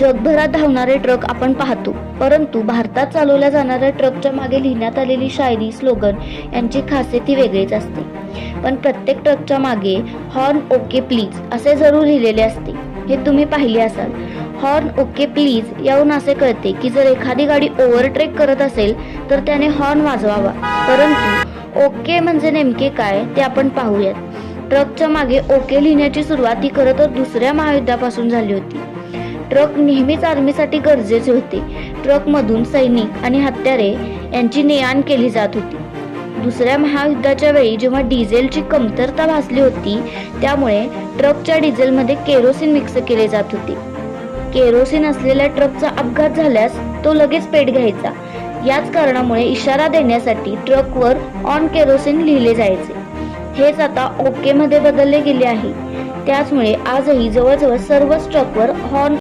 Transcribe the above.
जगभरात धावणारे ट्रक आपण पाहतो, परंतु भारतात चालवल्या जाणाऱ्या ट्रकच्या मागे लिहिण्यात आलेली शायरी, स्लोगन यांची खासियत ही वेगळीच असते. पण प्रत्येक ट्रकच्या मागे हॉर्न ओके प्लीज असे जरूर लिहिलेले असते. हे तुम्ही पाहिले असाल. हॉर्न ओके प्लीज यावरून असे कळते की जर एखादी गाडी ओव्हरटेक करत असेल तर त्याने हॉर्न वाजवावा. परंतु ओके म्हणजे नेमके काय ते आपण पाहूयात. ट्रकच्या मागे ओके लिहिण्याची सुरुवात ही खरं तर दुसऱ्या महायुद्धापासून झाली होती. ट्रक नेहमीच आर्मीसाठी गरजेचे होते. ट्रकमधून सैनिक आणि हत्यारे यांची ने-आण केली जात होती. दुसऱ्या महायुद्धाच्या वेळी जेव्हा डिझेलची कमतरता भासली होती, त्यामुळे ट्रकच्या डिझेलमध्ये केरोसिन मिक्स केले जात होते. केरोसिन असलेल्या ट्रकचा अपघात झाल्यास तो लगेच पेट घ्यायचा. याच कारणामुळे इशारा देण्यासाठी ट्रकवर ऑन केरोसिन लिहिले जायचे. हेच आता ओके मध्ये बदलले गेले आहे. त्याचमुळे आजही जवळजवळ सर्वच ट्रकवर हॉर्न